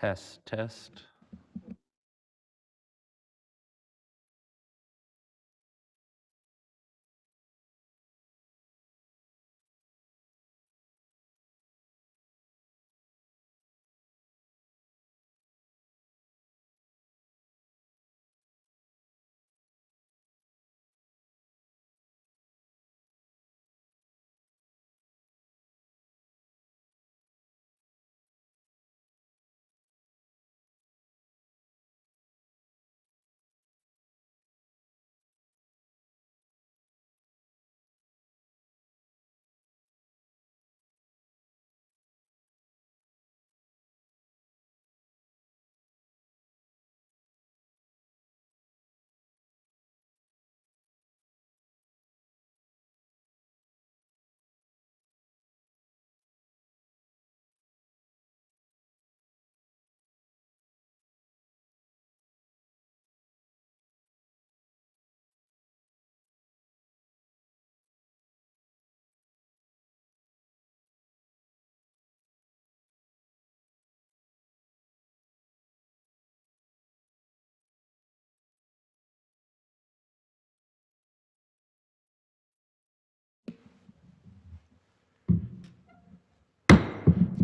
Test, test.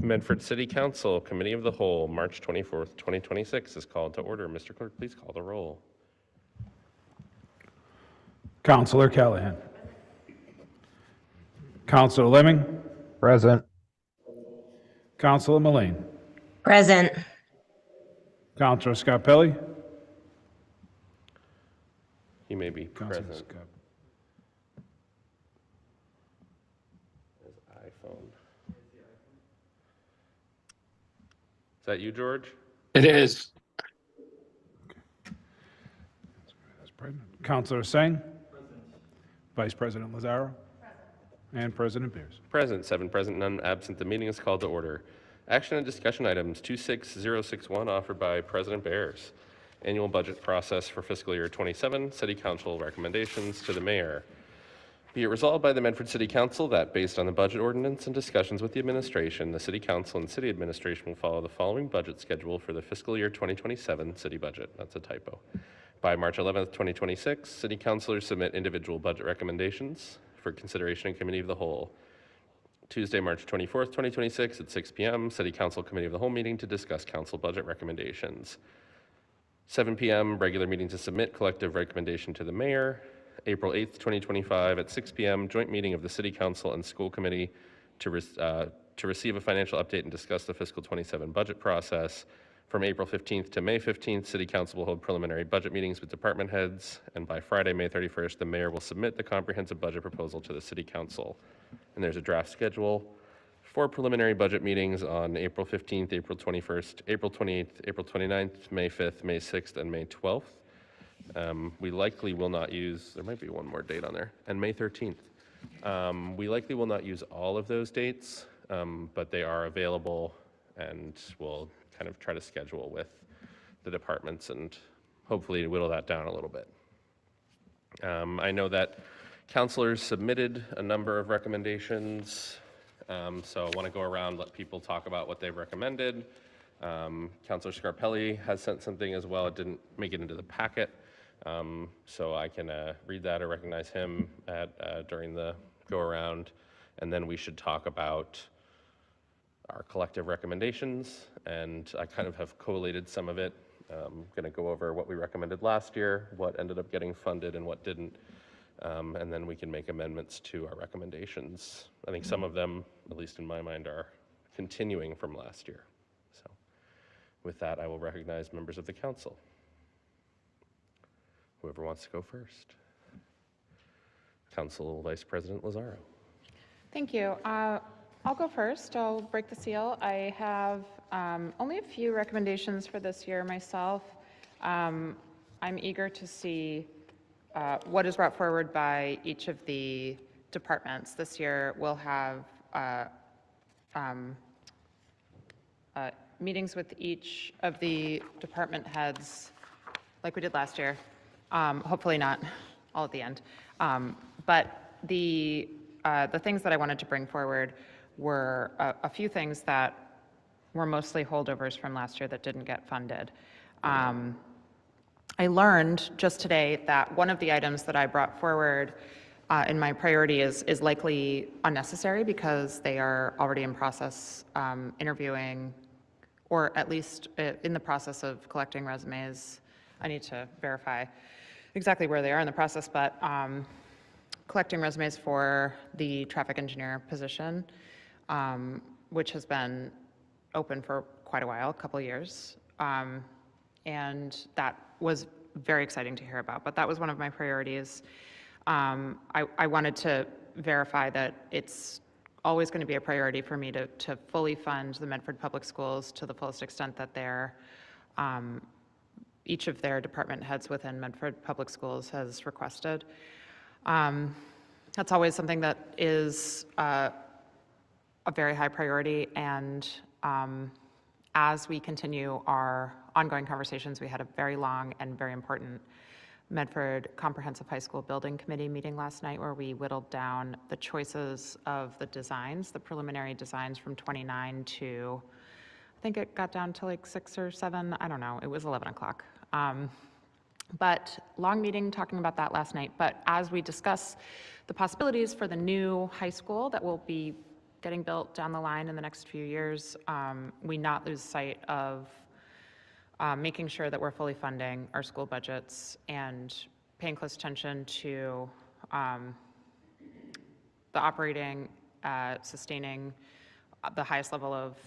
Medford City Council Committee of the Whole, March 24th, 2026 is called to order. Mr. Clerk, please call the roll. Councilor Callahan. Councilor Lemming. Present. Councilor Mullane. Present. Councilor Scarpelli. He may be Councilor present. His iPhone. Is that you, George? It is. Councilor Singh. Vice President Lazaro. And President Beers. Present, 7 present, none absent. The meeting is called to order. Action and discussion items 26061 offered by President Bears. Annual budget process for fiscal year 27, City Council recommendations to the mayor. Be it resolved by the Medford City Council that based on the budget ordinance and discussions with the administration, the City Council and City Administration will follow the following budget schedule for the fiscal year 2027 city budget. That's a typo. By March 11th, 2026, City Councilors submit individual budget recommendations for consideration in Committee of the Whole. Tuesday, March 24th, 2026 at 6 p.m., City Council Committee of the Whole meeting to discuss council budget recommendations. 7 p.m., regular meeting to submit collective recommendation to the mayor. April 8th, 2025 at 6 p.m., joint meeting of the City Council and School Committee to receive a financial update and discuss the fiscal 27 budget process. From April 15th to May 15th, City Council will hold preliminary budget meetings with department heads, and by Friday, May 31st, the mayor will submit the comprehensive budget proposal to the City Council. And there's a draft schedule for preliminary budget meetings on April 15th, April 21st, April 28th, April 29th, May 5th, May 6th, and May 12th. We likely will not use, there might be one more date on there, and May 13th. We likely will not use all of those dates, but they are available, and we'll kind of try to schedule with the departments and hopefully whittle that down a little bit. I know that councilors submitted a number of recommendations, so I want to go around, let people talk about what they've recommended. Councilor Scarpelli has sent something as well. It didn't make it into the packet, so I can read that or recognize him during the go around, and then we should talk about our collective recommendations, and I kind of have collated some of it. I'm going to go over what we recommended last year, what ended up getting funded and what didn't, and then we can make amendments to our recommendations. I think some of them, at least in my mind, are continuing from last year. So with that, I will recognize members of the council. Whoever wants to go first. Council Vice President Lazaro. Thank you. I'll go first. I'll break the seal. I have only a few recommendations for this year myself. I'm eager to see what is brought forward by each of the departments. This year we'll have meetings with each of the department heads like we did last year. Hopefully not all at the end. But the things that I wanted to bring forward were a few things that were mostly holdovers from last year that didn't get funded. I learned just today that one of the items that I brought forward in my priority is likely unnecessary because they are already in process interviewing, or at least in the process of collecting resumes. I need to verify exactly where they are in the process, but collecting resumes for the traffic engineer position, which has been open for quite a while, a couple of years. And that was very exciting to hear about, but that was one of my priorities. I wanted to verify that it's always going to be a priority for me to fully fund the Medford Public Schools to the fullest extent that each of their department heads within Medford Public Schools has requested. That's always something that is a very high priority, and as we continue our ongoing conversations, we had a very long and very important Medford Comprehensive High School Building Committee meeting last night where we whittled down the choices of the designs, the preliminary designs from 29 to, I think it got down to like 6 or 7, I don't know, it was 11 o'clock. But long meeting talking about that last night. But as we discuss the possibilities for the new high school that will be getting built down the line in the next few years, we not lose sight of making sure that we're fully funding our school budgets and paying close attention to the operating, sustaining the highest level of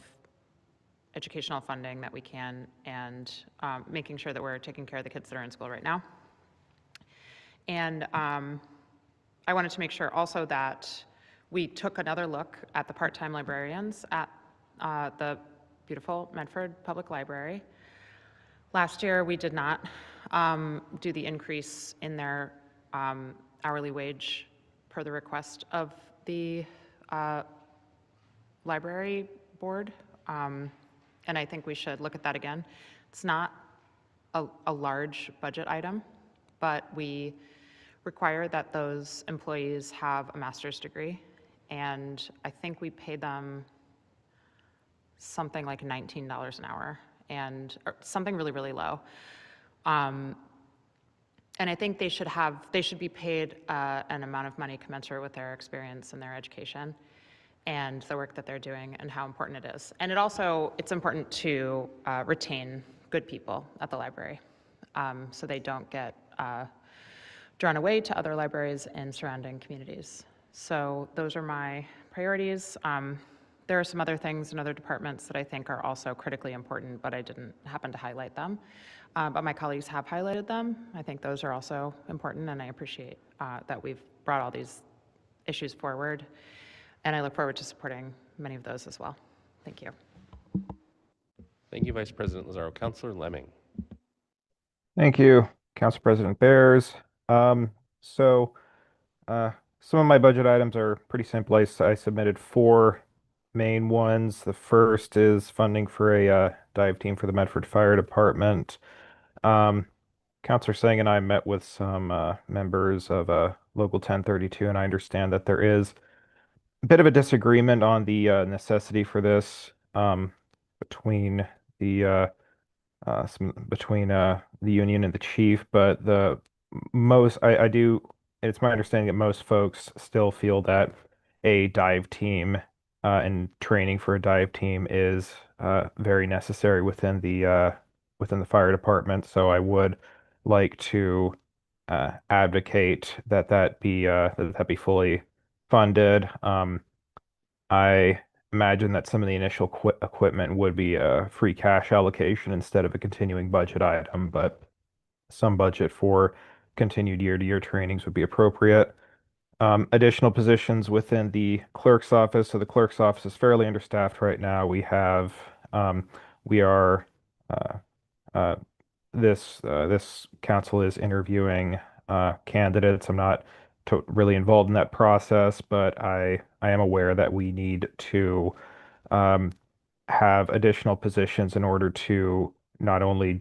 educational funding that we can, and making sure that we're taking care of the kids that are in school right now. And I wanted to make sure also that we took another look at the part-time librarians at the beautiful Medford Public Library. Last year, we did not do the increase in their hourly wage per the request of the library board. And I think we should look at that again. It's not a large budget item, but we require that those employees have a master's degree. And I think we paid them something like $19 an hour, or something really, really low. And I think they should be paid an amount of money commensurate with their experience and their education and the work that they're doing and how important it is. And it's important to retain good people at the library so they don't get drawn away to other libraries in surrounding communities. So those are my priorities. There are some other things in other departments that I think are also critically important, but I didn't happen to highlight them. But my colleagues have highlighted them. I think those are also important, and I appreciate that we've brought all these issues forward. And I look forward to supporting many of those as well. Thank you. Thank you, Vice President Lazaro. Councilor Lemming. Thank you, Council President Bears. Some of my budget items are pretty simple. I submitted 4 main ones. The first is funding for a dive team for the Medford Fire Department. Councilor Singh and I met with some members of Local 1032, and I understand that there is a bit of a disagreement on the necessity for this between the union and the chief, but it's my understanding that most folks still feel that a dive team and training for a dive team is very necessary within the fire department. So I would like to advocate that be fully funded. I imagine that some of the initial equipment would be a free cash allocation instead of a continuing budget item, but some budget for continued year-to-year trainings would be appropriate. Additional positions within the clerk's office. So the clerk's office is fairly understaffed right now. This council is interviewing candidates. I'm not really involved in that process, but I am aware that we need to have additional positions in order to not only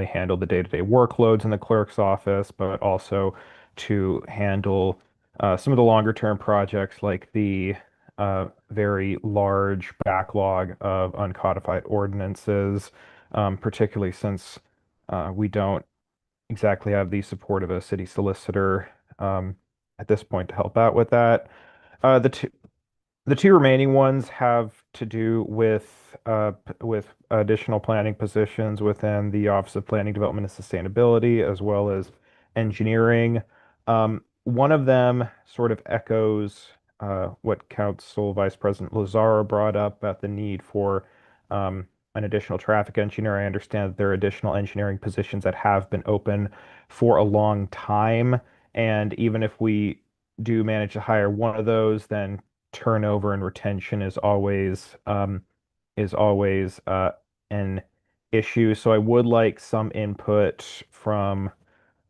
handle the day-to-day workloads in the clerk's office, but also to handle some of the longer term projects like the very large backlog of uncodified ordinances, particularly since we don't exactly have the support of a city solicitor at this point to help out with that. The two remaining ones have to do with additional planning positions within the Office of Planning, Development, and Sustainability, as well as engineering. One of them sort of echoes what Council Vice President Lazara brought up about the need for an additional traffic engineer. I understand that there are additional engineering positions that have been open for a long time, and even if we do manage to hire one of those, then turnover and retention is always an issue. So I would like some input from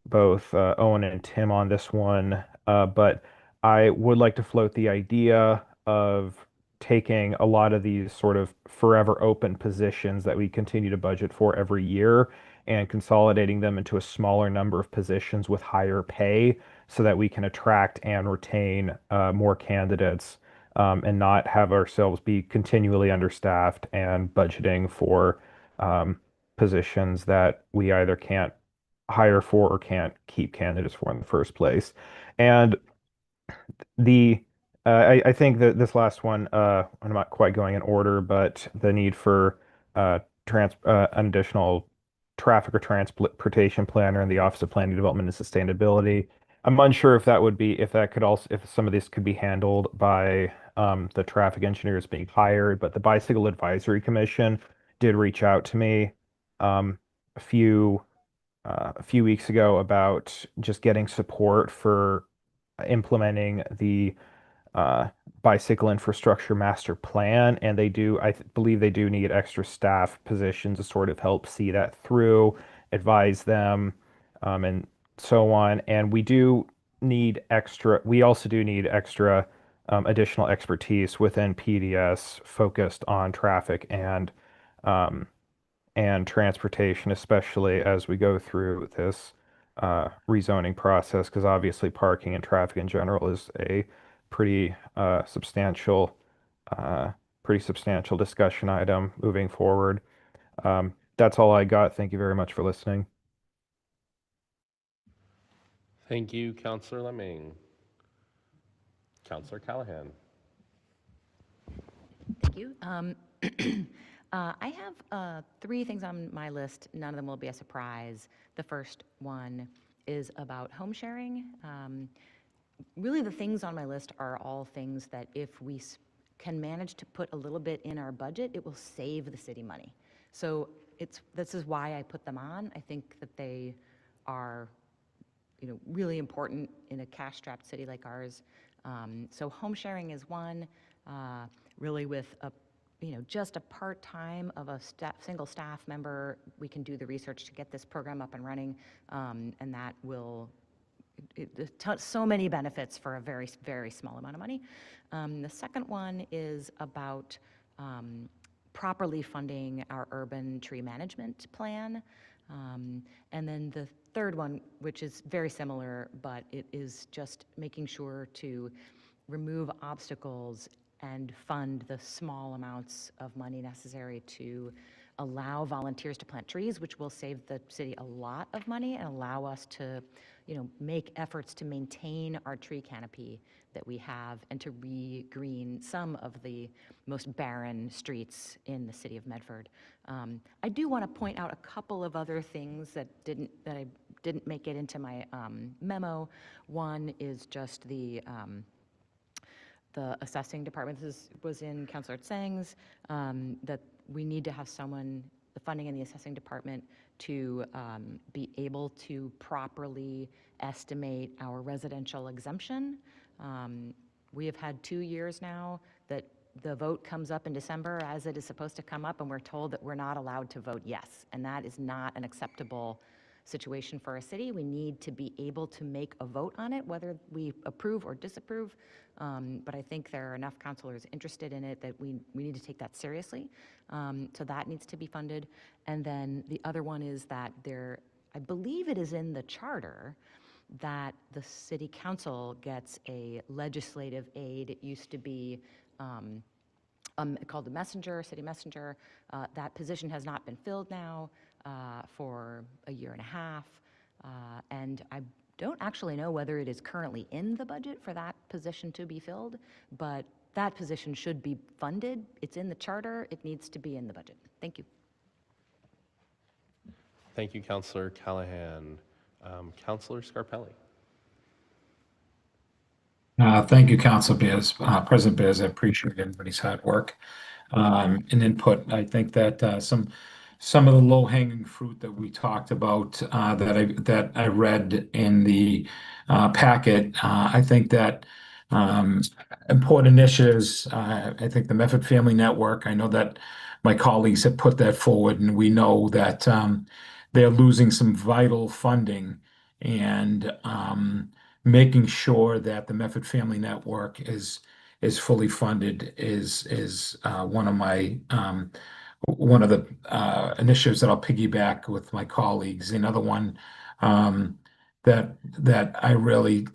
both Owen and Tim on this one, but I would like to float the idea of taking a lot of these sort of forever open positions that we continue to budget for every year and consolidating them into a smaller number of positions with higher pay so that we can attract and retain more candidates and not have ourselves be continually understaffed and budgeting for positions that we either can't hire for or can't keep candidates for in the first place. And the I think that this last one, I'm not quite going in order, but the need for an additional traffic or transportation planner in the Office of Planning, Development, and Sustainability. I'm unsure if that would be, if that could also, if some of this could be handled by the traffic engineers being hired, but the Bicycle Advisory Commission did reach out to me a few weeks ago about just getting support for implementing the bicycle infrastructure master plan, and I believe they do need extra staff positions to sort of help see that through, advise them, and so on. And we also do need extra additional expertise within PDS focused on traffic and transportation, especially as we go through this rezoning process, because obviously parking and traffic in general is a pretty substantial, pretty substantial discussion item moving forward. That's all I got. Thank you very much for listening. Thank you, Counselor Lemming. Counselor Callahan. Thank you. I have 3 things on my list. None of them will be a surprise. The first one is about home sharing. Really, the things on my list are all things that if we can manage to put a little bit in our budget, it will save the city money. So this is why I put them on. I think that they are, really important in a cash-strapped city like ours. So home sharing is one, really with just a part-time of a single staff member, we can do the research to get this program up and running, and that will so many benefits for a very, very small amount of money. The second one is about properly funding our urban tree management plan. And then the third one, which is very similar, but it is just making sure to remove obstacles and fund the small amounts of money necessary to allow volunteers to plant trees, which will save the city a lot of money and allow us to, make efforts to maintain our tree canopy that we have and to re-green some of the most barren streets in the city of Medford. I do want to point out a couple of other things that I didn't make it into my memo. One is just the assessing department. This was in Councilor Tsang's, that we need to have someone, the funding in the assessing department, to be able to properly estimate our residential exemption. We have had 2 years now that the vote comes up in December as it is supposed to come up, and we're told that we're not allowed to vote yes, and that is not an acceptable situation for a city. We need to be able to make a vote on it, whether we approve or disapprove. But I think there are enough councilors interested in it that we need to take that seriously. So that needs to be funded. And then the other one is that I believe it is in the charter that the city council gets a legislative aid. It used to be called the messenger, city messenger. That position has not been filled now for a year and a half. And I don't actually know whether it is currently in the budget for that position to be filled, but that position should be funded. It's in the charter. It needs to be in the budget. Thank you. Thank you, Councillor Callahan. Councillor Scarpelli. Thank you, Council Beers, President Beers. I appreciate everybody's hard work and input. I think that some of the low-hanging fruit that we talked about that I read in the packet. I think that important initiatives. I think the Medford Family Network. I know that my colleagues have put that forward, and we know that they're losing some vital funding, and making sure that the Medford Family Network is fully funded is one of the initiatives that I'll piggyback with my colleagues. Another one that I really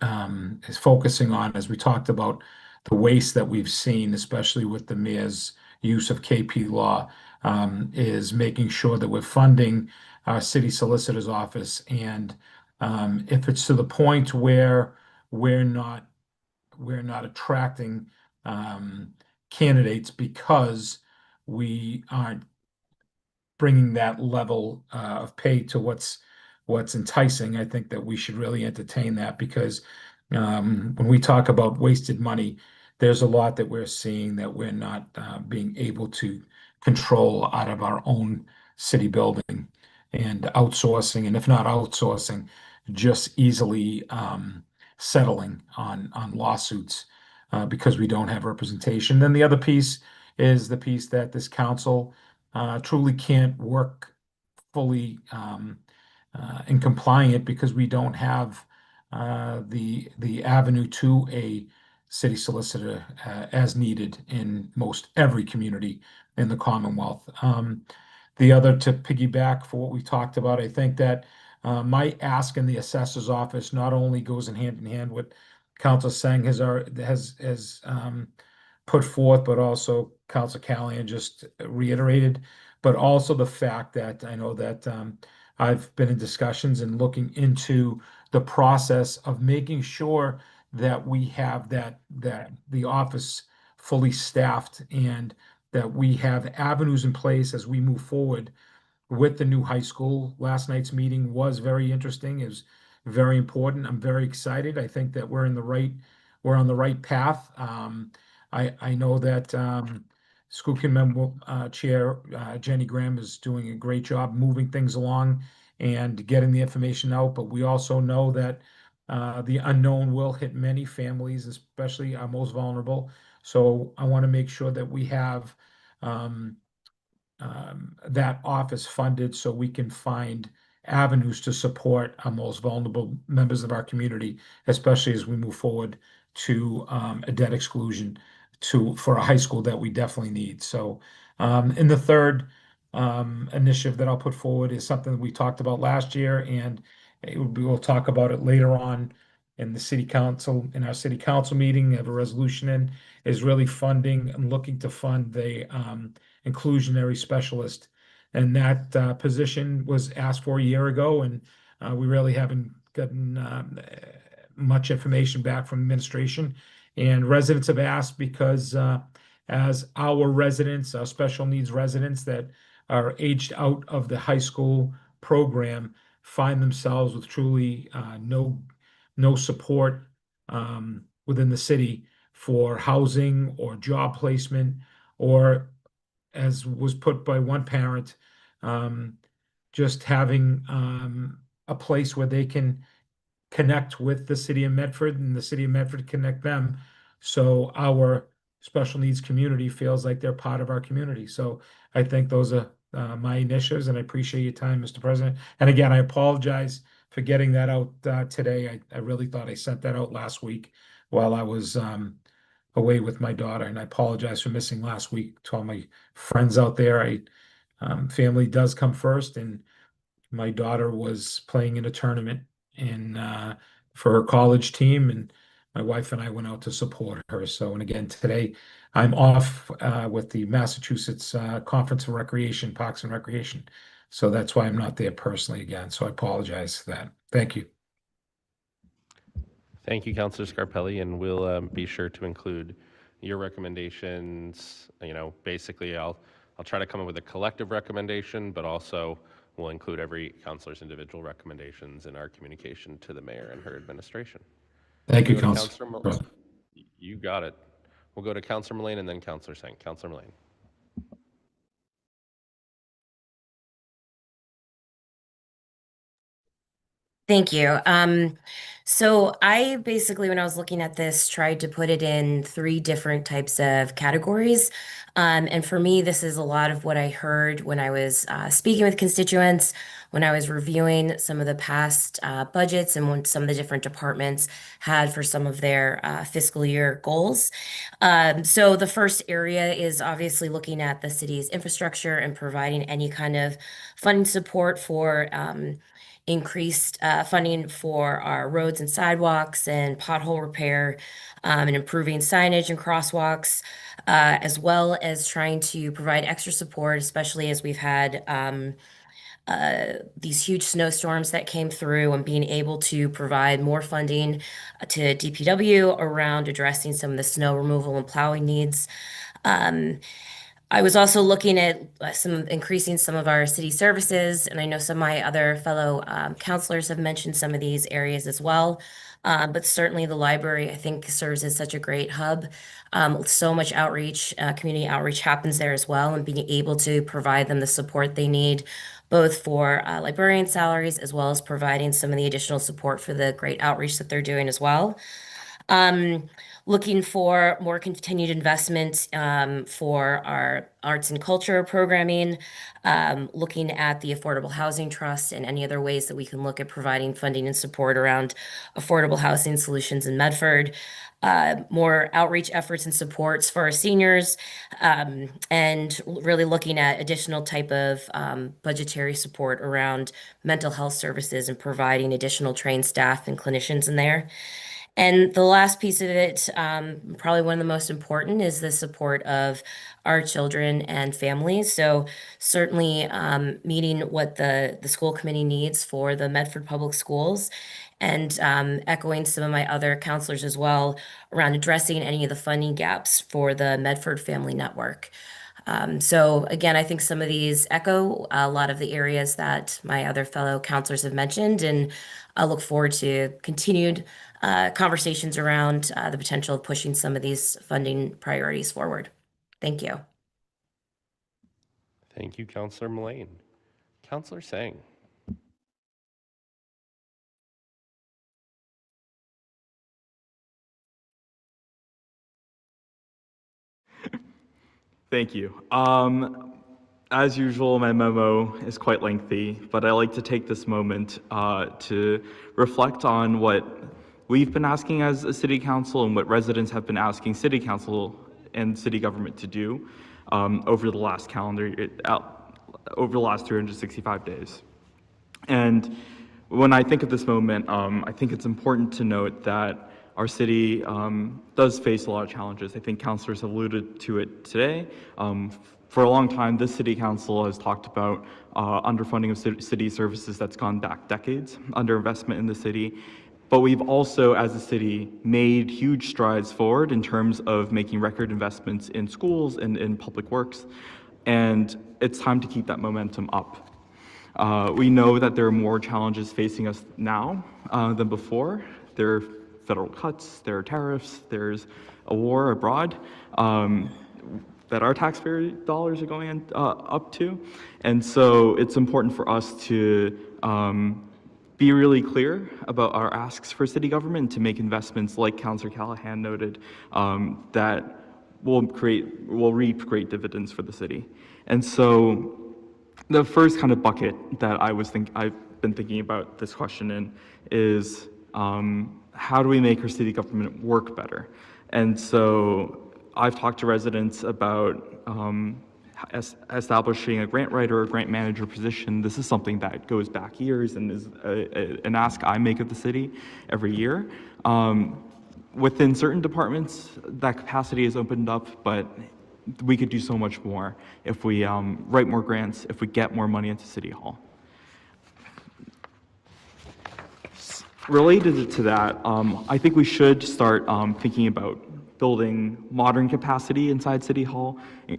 is focusing on, as we talked about the waste that we've seen, especially with the mayor's use of KP Law, is making sure that we're funding our city solicitor's office. And if it's to the point where we're not attracting candidates because we aren't bringing that level of pay to what's enticing, I think that we should really entertain that, because when we talk about wasted money, there's a lot that we're seeing that we're not being able to control out of our own city building, and outsourcing, and if not outsourcing, just easily settling on lawsuits because we don't have representation. Then the other piece is the piece that this council truly can't work fully in compliant, because we don't have the avenue to a city solicitor as needed in most every community in the Commonwealth. The other, to piggyback for what we talked about, I think that my ask in the assessor's office not only goes in hand with Council Seng has put forth, but also Council Callahan just reiterated, but also the fact that I know that I've been in discussions and looking into the process of making sure that we have that the office fully staffed, and that we have avenues in place as we move forward with the new high school. Last night's meeting was very interesting. It was very important. I'm very excited. I think that we're on the right path. I know that School Committee Chair Jenny Graham is doing a great job moving things along and getting the information out, but we also know that the unknown will hit many families, especially our most vulnerable. So I want to make sure that we have that office funded so we can find avenues to support our most vulnerable members of our community, especially as we move forward to a debt exclusion for a high school that we definitely need. So, and the third initiative that I'll put forward is something that we talked about last year, and we'll talk about it later on in the city council, in our city council meeting, have a resolution in, is really funding and looking to fund the inclusionary specialist. And that position was asked for a year ago, and we really haven't gotten much information back from administration. And residents have asked because as our residents, our special needs residents that are aged out of the high school program, find themselves with truly no support within the city for housing or job placement, or, as was put by one parent, just having a place where they can connect with the city of Medford, and the city of Medford connect them, so our special needs community feels like they're part of our community. So I think those are my initiatives, and I appreciate your time, Mr. President. And again, I apologize for getting that out today. I really thought I sent that out last week while I was away with my daughter, and I apologize for missing last week. To all my friends out there, family does come first, and my daughter was playing in a tournament for her college team, and my wife and I went out to support her. So, and again, today I'm off with the Massachusetts Conference of Recreation, Parks and Recreation. So that's why I'm not there personally again. So I apologize for that. Thank you. Thank you, Councilor Scarpelli, and we'll be sure to include your recommendations. Basically, I'll try to come up with a collective recommendation, but also we'll include every councilor's individual recommendations in our communication to the mayor and her administration. Thank you, We'll go to Councilor. You got it. We'll go to Councilor Mullane and then Councilor Singh. Councilor Mullane. Thank you. So I basically, when I was looking at this, tried to put it in 3 different types of categories. And for me, this is a lot of what I heard when I was speaking with constituents, when I was reviewing some of the past budgets and when some of the different departments had for some of their fiscal year goals. So the first area is obviously looking at the city's infrastructure and providing any kind of funding support for increased funding for our roads and sidewalks and pothole repair, and improving signage and crosswalks, as well as trying to provide extra support, especially as we've had these huge snowstorms that came through, and being able to provide more funding to DPW around addressing some of the snow removal and plowing needs. I was also looking at increasing some of our city services, and I know some of my other fellow counselors have mentioned some of these areas as well. But certainly the library, I think, serves as such a great hub. So much outreach, community outreach happens there as well, and being able to provide them the support they need, both for librarian salaries as well as providing some of the additional support for the great outreach that they're doing as well. Looking for more continued investment for our arts and culture programming, looking at the Affordable Housing Trust and any other ways that we can look at providing funding and support around affordable housing solutions in Medford, more outreach efforts and supports for our seniors, and really looking at additional type of budgetary support around mental health services and providing additional trained staff and clinicians in there. And the last piece of it, probably one of the most important, is the support of our children and families. So certainly meeting what the school committee needs for the Medford Public Schools, and echoing some of my other counselors as well around addressing any of the funding gaps for the Medford Family Network. So again, I think some of these echo a lot of the areas that my other fellow counselors have mentioned, and I look forward to continued conversations around the potential of pushing some of these funding priorities forward. Thank you. Thank you, Councilor Mullane. Councilor Singh. Thank you. As usual, my memo is quite lengthy, but I like to take this moment to reflect on what we've been asking as a city council and what residents have been asking city council and city government to do over the last over the last 365 days. And when I think of this moment, I think it's important to note that our city does face a lot of challenges. I think councilors have alluded to it today. For a long time, this city council has talked about underfunding of city services that's gone back decades, underinvestment in the city. But we've also, as a city, made huge strides forward in terms of making record investments in schools and in public works. And it's time to keep that momentum up. We know that there are more challenges facing us now than before. There are federal cuts, there are tariffs, there's a war abroad that our taxpayer dollars are going up to. And so it's important for us to be really clear about our asks for city government, to make investments like Councillor Callahan noted that will reap great dividends for the city. And so the first kind of bucket that I've been thinking about this question in is how do we make our city government work better? And so I've talked to residents about establishing a grant writer or grant manager position. This is something that goes back years and is an ask I make of the city every year. within certain departments, that capacity is opened up, but we could do so much more if we write more grants, if we get more money into City Hall. Related to that, I think we should start thinking about building modern capacity inside City Hall,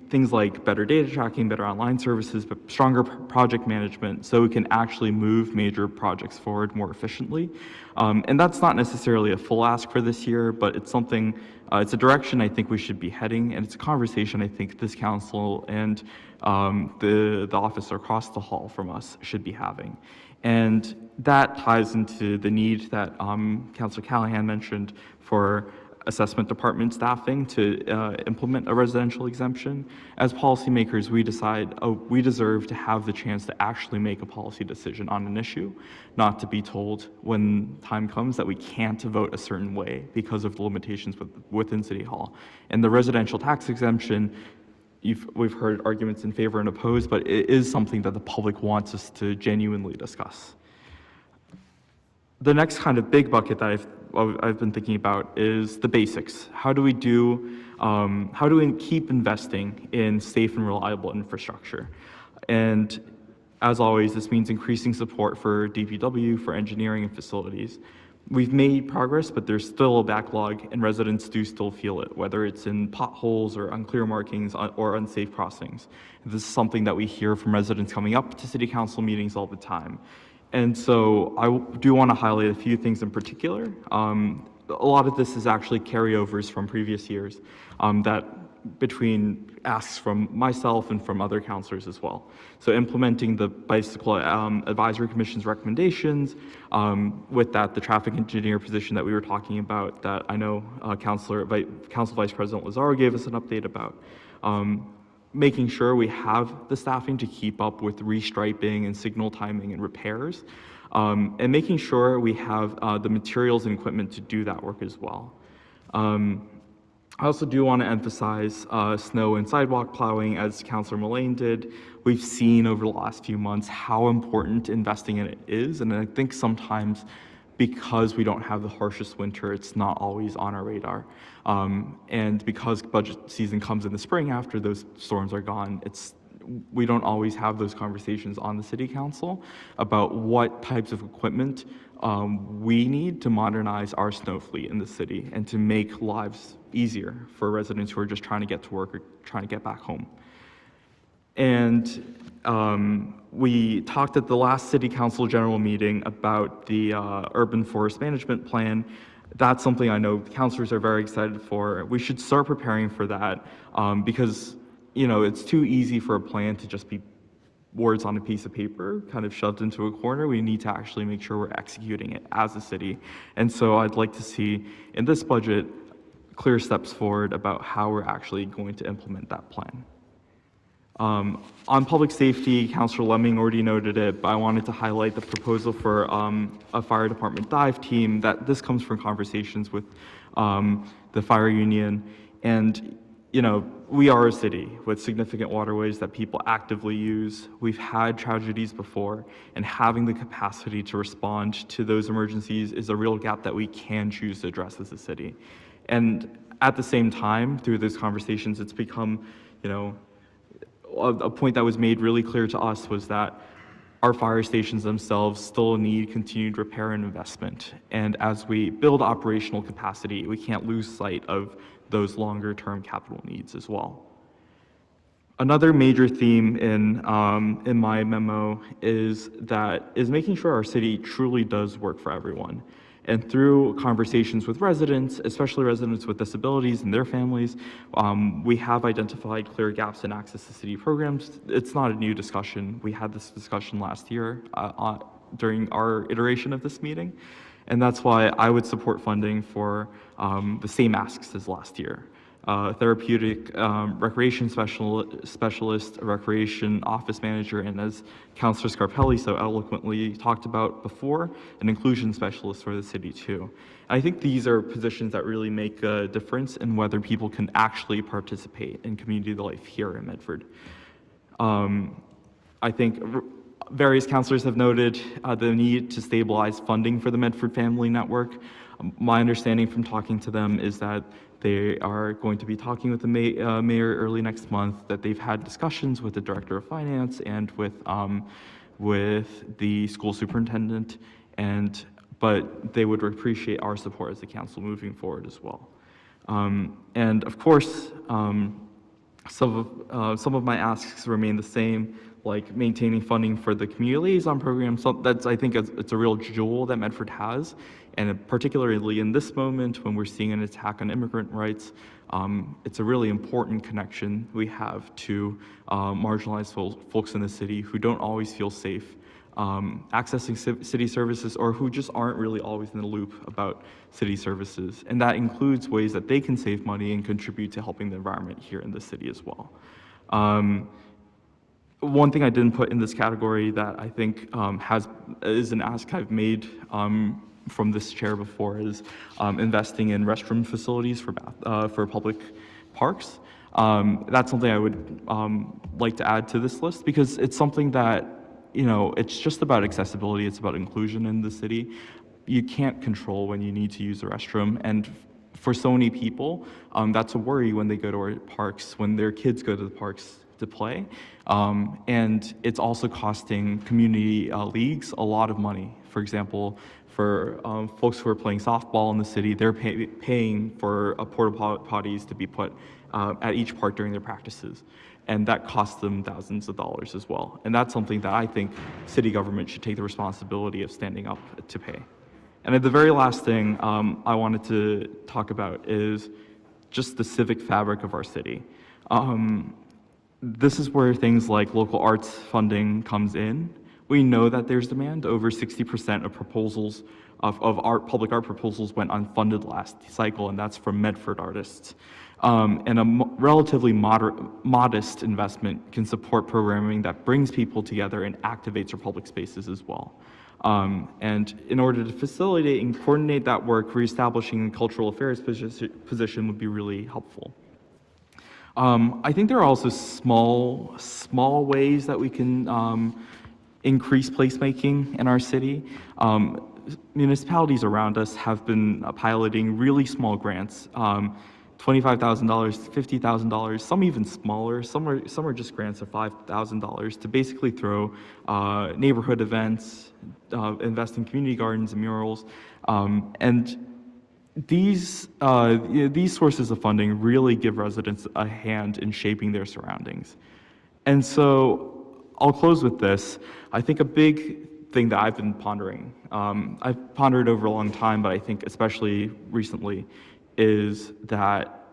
things like better data tracking, better online services, but stronger project management so we can actually move major projects forward more efficiently. And that's not necessarily a full ask for this year, but it's something, it's a direction I think we should be heading, and it's a conversation I think this council and the office across the hall from us should be having. And that ties into the need that Councilor Callahan mentioned for assessment department staffing to implement a residential exemption. As policymakers, we decide, oh, we deserve to have the chance to actually make a policy decision on an issue, not to be told when time comes that we can't vote a certain way because of the limitations within City Hall. And the residential tax exemption, we've heard arguments in favor and opposed, but it is something that the public wants us to genuinely discuss. The next kind of big bucket that I've been thinking about is the basics. How do we keep investing in safe and reliable infrastructure? And as always, this means increasing support for DPW, for engineering and facilities. We've made progress, but there's still a backlog, and residents do still feel it, whether it's in potholes or unclear markings or unsafe crossings. This is something that we hear from residents coming up to City Council meetings all the time. And so I do want to highlight a few things in particular. A lot of this is actually carryovers from previous years that between asks from myself and from other councilors as well. So implementing the Bicycle Advisory Commission's recommendations, with that, the traffic engineer position that we were talking about that I know Council Vice President Lazaro gave us an update about. Making sure we have the staffing to keep up with restriping and signal timing and repairs, and making sure we have the materials and equipment to do that work as well. I also do want to emphasize snow and sidewalk plowing, as Councilor Mullane did. We've seen over the last few months how important investing in it is, and I think sometimes because we don't have the harshest winter, it's not always on our radar. And because budget season comes in the spring after those storms are gone, we don't always have those conversations on the City Council about what types of equipment we need to modernize our snow fleet in the city and to make lives easier for residents who are just trying to get to work or trying to get back home. And we talked at the last City Council general meeting about the urban forest management plan. That's something I know councilors are very excited for. We should start preparing for that because, you know, it's too easy for a plan to just be words on a piece of paper kind of shoved into a corner. We need to actually make sure we're executing it as a city. And so I'd like to see in this budget clear steps forward about how we're actually going to implement that plan. On public safety, Councilor Lemming already noted it, but I wanted to highlight the proposal for a fire department dive team. That this comes from conversations with the fire union. And, you know, we are a city with significant waterways that people actively use. We've had tragedies before, and having the capacity to respond to those emergencies is a real gap that we can choose to address as a city. And at the same time, through those conversations, it's become, you know, a point that was made really clear to us was that our fire stations themselves still need continued repair and investment. And as we build operational capacity, we can't lose sight of those longer term capital needs as well. Another major theme in my memo is making sure our city truly does work for everyone. And through conversations with residents, especially residents with disabilities and their families, we have identified clear gaps in access to city programs. It's not a new discussion. We had this discussion last year during our iteration of this meeting. And that's why I would support funding for the same asks as last year. Therapeutic recreation specialist, a recreation office manager, and as Councilor Scarpelli so eloquently talked about before, an inclusion specialist for the city too. I think these are positions that really make a difference in whether people can actually participate in community life here in Medford. I think various councilors have noted the need to stabilize funding for the Medford Family Network. My understanding from talking to them is that they are going to be talking with the mayor early next month, that they've had discussions with the director of finance and with the school superintendent, but they would appreciate our support as the council moving forward as well. And of course, some of my asks remain the same, like maintaining funding for the community liaison program. So that's, I think it's a real jewel that Medford has, and particularly in this moment when we're seeing an attack on immigrant rights, it's a really important connection we have to marginalized folks in the city who don't always feel safe accessing city services, or who just aren't really always in the loop about city services. And that includes ways that they can save money and contribute to helping the environment here in the city as well. One thing I didn't put in this category that I think is an ask I've made from this chair before is investing in restroom facilities for public parks. That's something I would like to add to this list, because it's something that, you know, it's just about accessibility, it's about inclusion in the city. You can't control when you need to use the restroom, and for so many people, that's a worry when they go to our parks, when their kids go to the parks to play. And it's also costing community leagues a lot of money. For example, for folks who are playing softball in the city, they're paying for porta potties to be put at each park during their practices. And that costs them thousands of dollars as well. And that's something that I think city government should take the responsibility of standing up to pay. And the very last thing I wanted to talk about is just the civic fabric of our city. This is where things like local arts funding comes in. We know that there's demand. Over 60% of proposals of public art proposals went unfunded last cycle, and that's from Medford artists. And a relatively modest investment can support programming that brings people together and activates our public spaces as well. And in order to facilitate and coordinate that work, reestablishing a cultural affairs position would be really helpful. I think there are also small ways that we can increase placemaking in our city. Municipalities around us have been piloting really small grants, $25,000, $50,000, some even smaller. Some are just grants of $5,000 to basically throw neighborhood events, invest in community gardens and murals, and these sources of funding really give residents a hand in shaping their surroundings. And so I'll close with this. I think a big thing that I've been pondering, I've pondered over a long time, but I think especially recently, is that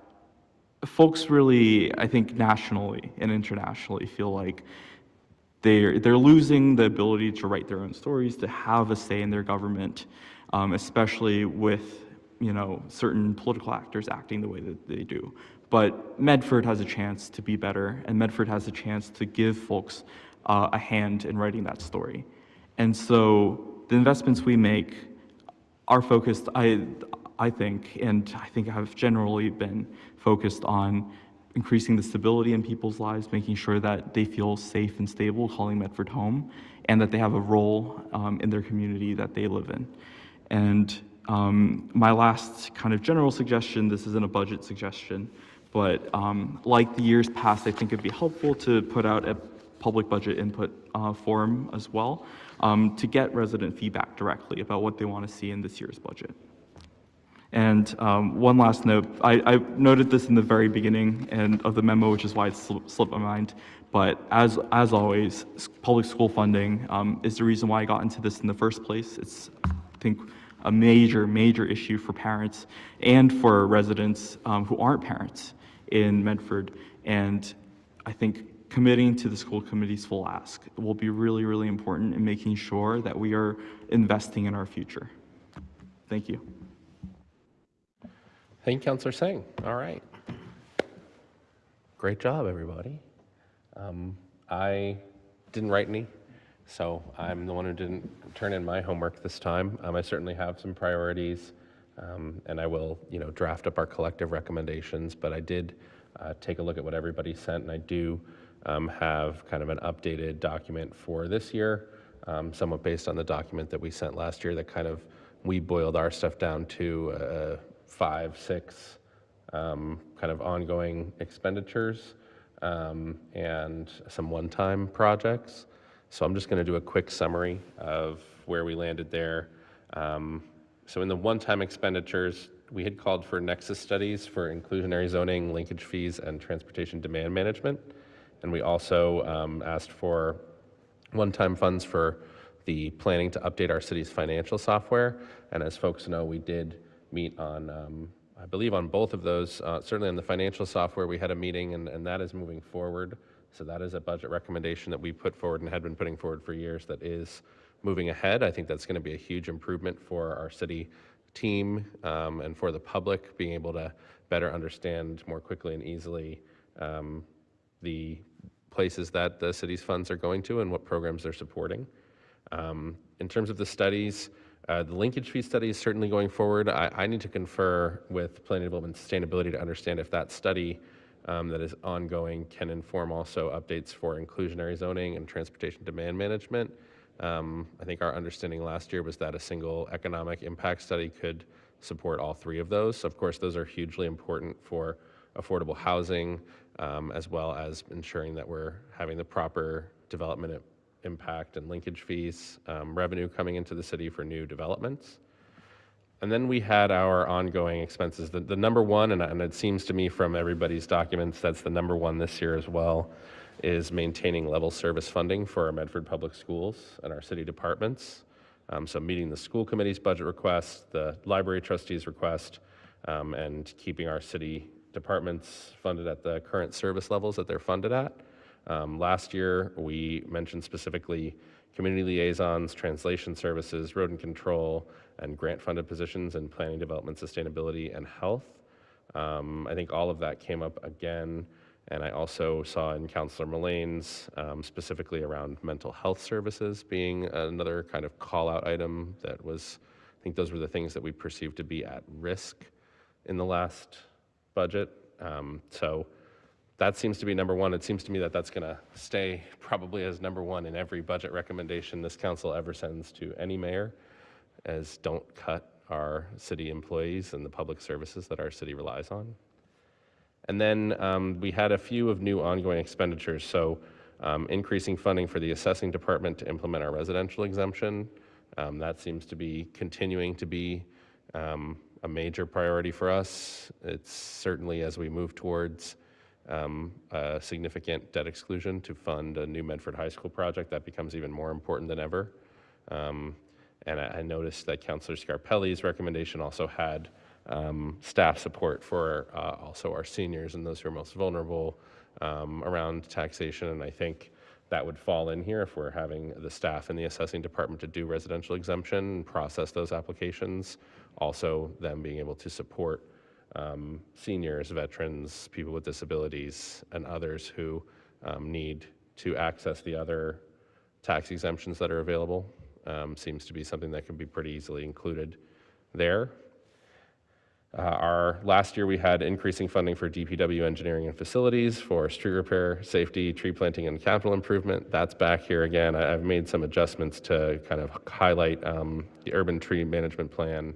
folks really, I think nationally and internationally, feel like they're losing the ability to write their own stories, to have a say in their government, especially with, you know, certain political actors acting the way that they do. But Medford has a chance to be better, and Medford has a chance to give folks a hand in writing that story. And so the investments we make are focused, I think, and I think have generally been focused on increasing the stability in people's lives, making sure that they feel safe and stable calling Medford home, and that they have a role in their community that they live in. And my last kind of general suggestion, this isn't a budget suggestion, but like the years past, I think it'd be helpful to put out a public budget input forum as well, to get resident feedback directly about what they want to see in this year's budget. And one last note, I noted this in the very beginning of the memo, which is why it slipped my mind, but as always, public school funding is the reason why I got into this in the first place. It's, I think, a major issue for parents and for residents who aren't parents in Medford. And I think committing to the school committee's full ask will be really important in making sure that we are investing in our future. Thank you. Thank you, Councillor Singh. All right. Great job, everybody. I didn't write any, so I'm the one who didn't turn in my homework this time. I certainly have some priorities, and I will, draft up our collective recommendations, but I did take a look at what everybody sent, and I do have kind of an updated document for this year, somewhat based on the document that we sent last year that kind of we boiled our stuff down to 5, 6 kind of ongoing expenditures and some one-time projects. So I'm just going to do a quick summary of where we landed there. So in the one-time expenditures, we had called for nexus studies for inclusionary zoning, linkage fees, and transportation demand management. And we also asked for one-time funds for the planning to update our city's financial software. And as folks know, we did meet on, I believe on both of those, certainly on the financial software, we had a meeting and that is moving forward. So that is a budget recommendation that we put forward and had been putting forward for years that is moving ahead. I think that's going to be a huge improvement for our city team and for the public, being able to better understand more quickly and easily the places that the city's funds are going to and what programs they're supporting. In terms of the studies, the linkage fee study is certainly going forward. I need to confer with Planning Development and Sustainability to understand if that study that is ongoing can inform also updates for inclusionary zoning and transportation demand management. I think our understanding last year was that a single economic impact study could support all three of those. So of course, those are hugely important for affordable housing, as well as ensuring that we're having the proper development impact and linkage fees, revenue coming into the city for new developments. And then we had our ongoing expenses. The number one, and it seems to me from everybody's documents, that's the number one this year as well, is maintaining level service funding for our Medford Public Schools and our city departments. So meeting the school committee's budget request, the library trustees' request, and keeping our city departments funded at the current service levels that they're funded at. Last year, we mentioned specifically community liaisons, translation services, rodent control, and grant-funded positions in planning, development, sustainability, and health. I think all of that came up again, and I also saw in Councilor Mullane's specifically around mental health services being another kind of call-out item that was, I think those were the things that we perceived to be at risk in the last budget. So that seems to be number one. It seems to me that that's going to stay probably as number one in every budget recommendation this council ever sends to any mayor, as don't cut our city employees and the public services that our city relies on. And then we had a few of new ongoing expenditures. So increasing funding for the assessing department to implement our residential exemption. That seems to be continuing to be a major priority for us. It's certainly as we move towards a significant debt exclusion to fund a new Medford High School project, that becomes even more important than ever. And I noticed that Councilor Scarpelli's recommendation also had staff support for also our seniors and those who are most vulnerable around taxation. And I think that would fall in here if we're having the staff in the assessing department to do residential exemption and process those applications. Also, them being able to support seniors, veterans, people with disabilities, and others who need to access the other tax exemptions that are available. Seems to be something that can be pretty easily included there. Our last year we had increasing funding for DPW engineering and facilities for street repair, safety, tree planting, and capital improvement. That's back here again. I've made some adjustments to kind of highlight the urban tree management plan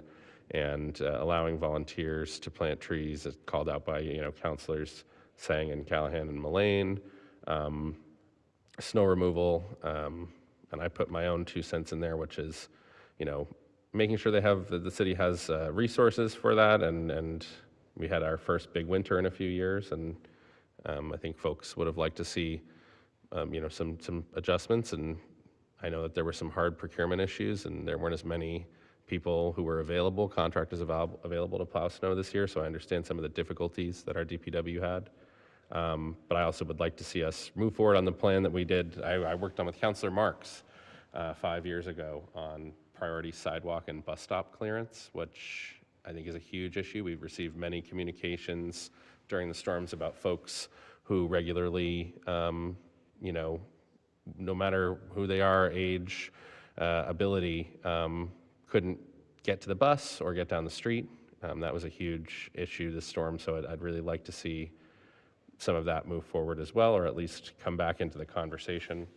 and allowing volunteers to plant trees, as called out by councilors Sang and Callahan and Mullane, snow removal, and I put my own 2 cents in there, which is, making sure the city has resources for that, and we had our first big winter in a few years, and I think folks would have liked to see, some adjustments, and I know that there were some hard procurement issues, and there weren't as many people who were available, contractors available to plow snow this year, so I understand some of the difficulties that our DPW had. But I also would like to see us move forward on the plan that we did. I worked on with Councilor Marks 5 years ago on priority sidewalk and bus stop clearance, which I think is a huge issue. We've received many communications during the storms about folks who regularly, no matter who they are, age, ability, couldn't get to the bus or get down the street. That was a huge issue this storm, so I'd really like to see some of that move forward as well, or at least come back into the conversation.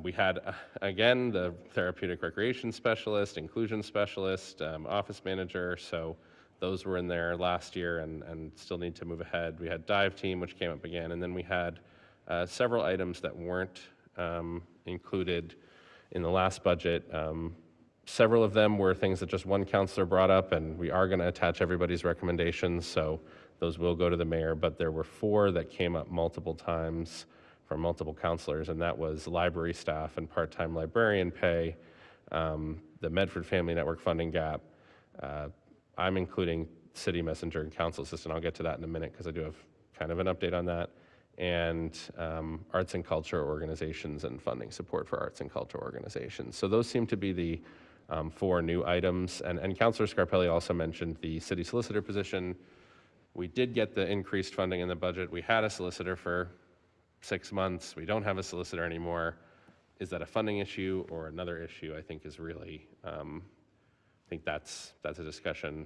We had, again, the therapeutic recreation specialist, inclusion specialist, office manager, so those were in there last year and still need to move ahead. We had dive team, which came up again, and then we had several items that weren't included in the last budget. Several of them were things that just one counselor brought up, and we are going to attach everybody's recommendations, so those will go to the mayor, but there were 4 that came up multiple times from multiple counselors, and that was library staff and part-time librarian pay, the Medford Family Network funding gap. I'm including city messenger and council assistant. I'll get to that in a minute because I do have kind of an update on that. And arts and culture organizations and funding support for arts and culture organizations. So those seem to be the 4 new items. And Councilor Scarpelli also mentioned the city solicitor position. We did get the increased funding in the budget. We had a solicitor for 6 months. We don't have a solicitor anymore. Is that a funding issue or another issue? I think is really, I think that's a discussion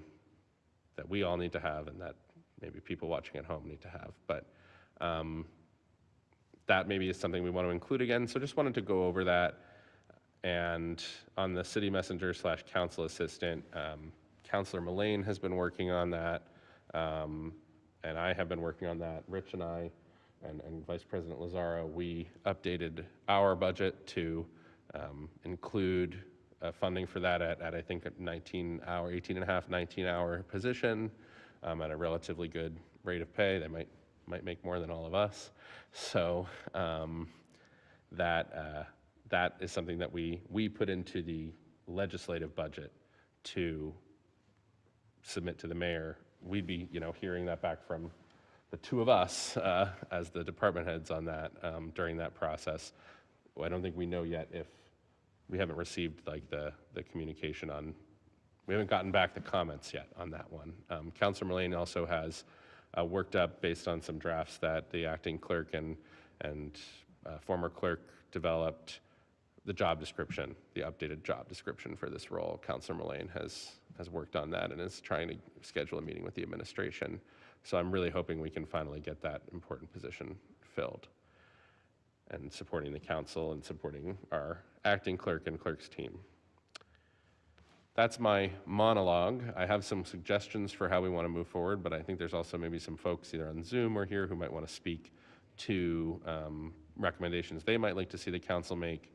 that we all need to have and that maybe people watching at home need to have. But that maybe is something we want to include again. So just wanted to go over that. And on the city messenger / council assistant, Councilor Mullane has been working on that. And I have been working on that. Rich and I and Vice President Lazaro, we updated our budget to include funding for that at I think a 18.5, 19-hour position at a relatively good rate of pay. They might make more than all of us. So that is something that we put into the legislative budget to submit to the mayor. We'd be, hearing that back from the 2 of us as the department heads on that during that process. Well, I don't think we know yet if we haven't received like the communication on. We haven't gotten back the comments yet on that one. Councilor Mullane also has worked up based on some drafts that the acting clerk and former clerk developed the job description, the updated job description for this role. Councilor Mullane has worked on that and is trying to schedule a meeting with the administration. So I'm really hoping we can finally get that important position filled and supporting the council and supporting our acting clerk and clerk's team. That's my monologue. I have some suggestions for how we want to move forward, but I think there's also maybe some folks either on Zoom or here who might want to speak to recommendations they might like to see the council make.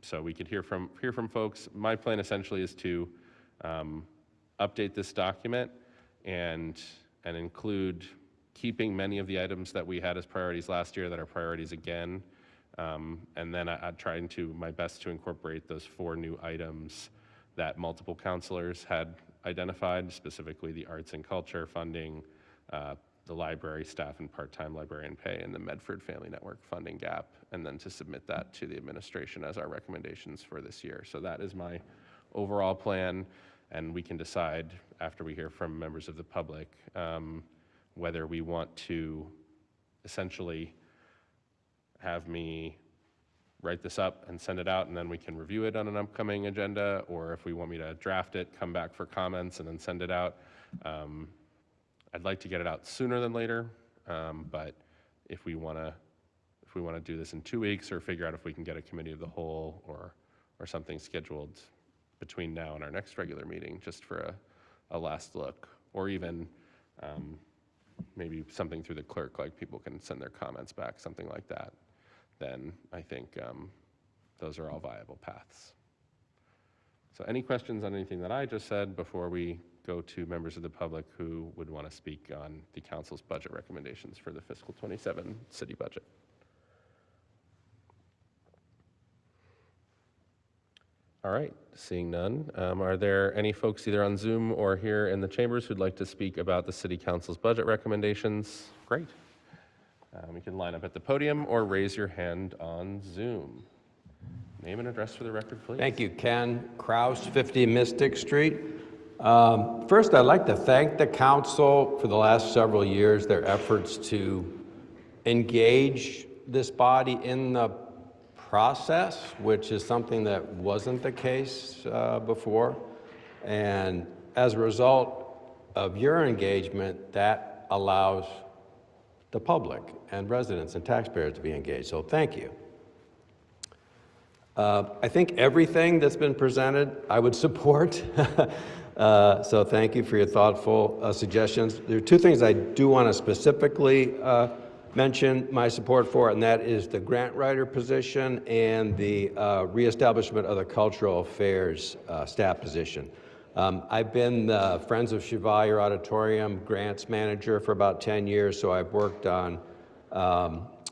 So we could hear from folks. My plan essentially is to update this document and include keeping many of the items that we had as priorities last year that are priorities again. And then I'm trying to my best to incorporate those 4 new items that multiple counselors had identified, specifically the arts and culture funding, the library staff and part-time librarian pay, and the Medford Family Network funding gap, and then to submit that to the administration as our recommendations for this year. So that is my overall plan, and we can decide after we hear from members of the public whether we want to essentially have me write this up and send it out, and then we can review it on an upcoming agenda, or if we want me to draft it, come back for comments, and then send it out. I'd like to get it out sooner than later, but if we want to do this in 2 weeks, or figure out if we can get a committee of the whole or something scheduled between now and our next regular meeting, just for a last look, or even maybe something through the clerk, like people can send their comments back, something like that, then I think those are all viable paths. So any questions on anything that I just said before we go to members of the public who would want to speak on the council's budget recommendations for the fiscal 27 city budget? All right, seeing none. Are there any folks either on Zoom or here in the chambers who'd like to speak about the city council's budget recommendations? Great. You can line up at the podium or raise your hand on Zoom. Name and address for the record, please. Thank you, Ken Kraus, 50 Mystic Street. First, I'd like to thank the council for the last several years, their efforts to engage this body in the process, which is something that wasn't the case before. And as a result of your engagement, that allows the public and residents and taxpayers to be engaged. So thank you. I think everything that's been presented, I would support. So thank you for your thoughtful suggestions. There are two things I do want to specifically mention my support for, and that is the grant writer position and the reestablishment of the cultural affairs staff position. I've been the Friends of Chevalier Auditorium grants manager for about 10 years, so I've worked on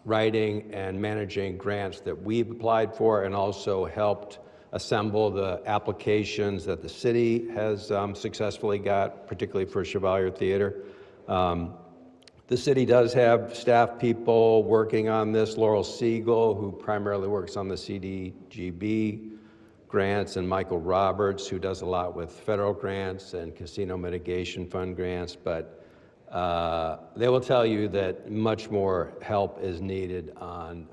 writing and managing grants that we've applied for, and also helped assemble the applications that the city has successfully got, particularly for Chevalier Theater. The city does have staff people working on this. Laurel Siegel, who primarily works on the CDGB grants, and Michael Roberts, who does a lot with federal grants and casino mitigation fund grants, but they will tell you that much more help is needed on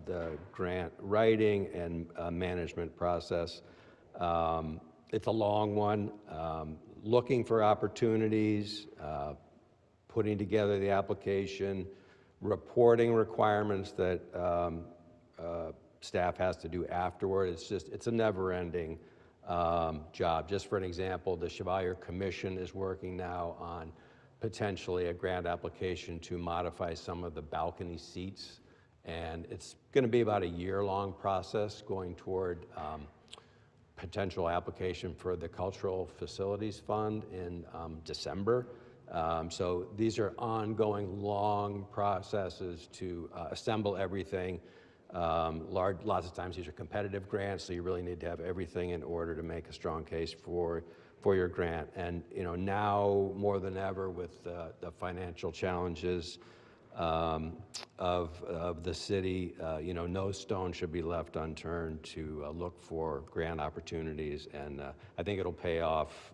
the grant writing and management process. It's a long one. Looking for opportunities, putting together the application, reporting requirements that staff has to do afterward. It's a never-ending job. Just for an example, the Chevalier Commission is working now on potentially a grant application to modify some of the balcony seats. And it's going to be about a year-long process going toward potential application for the Cultural Facilities Fund in December. So these are ongoing long processes to assemble everything. Lots of times these are competitive grants, so you really need to have everything in order to make a strong case for your grant. And now more than ever, with the financial challenges of the city, no stone should be left unturned to look for grant opportunities, and I think it'll pay off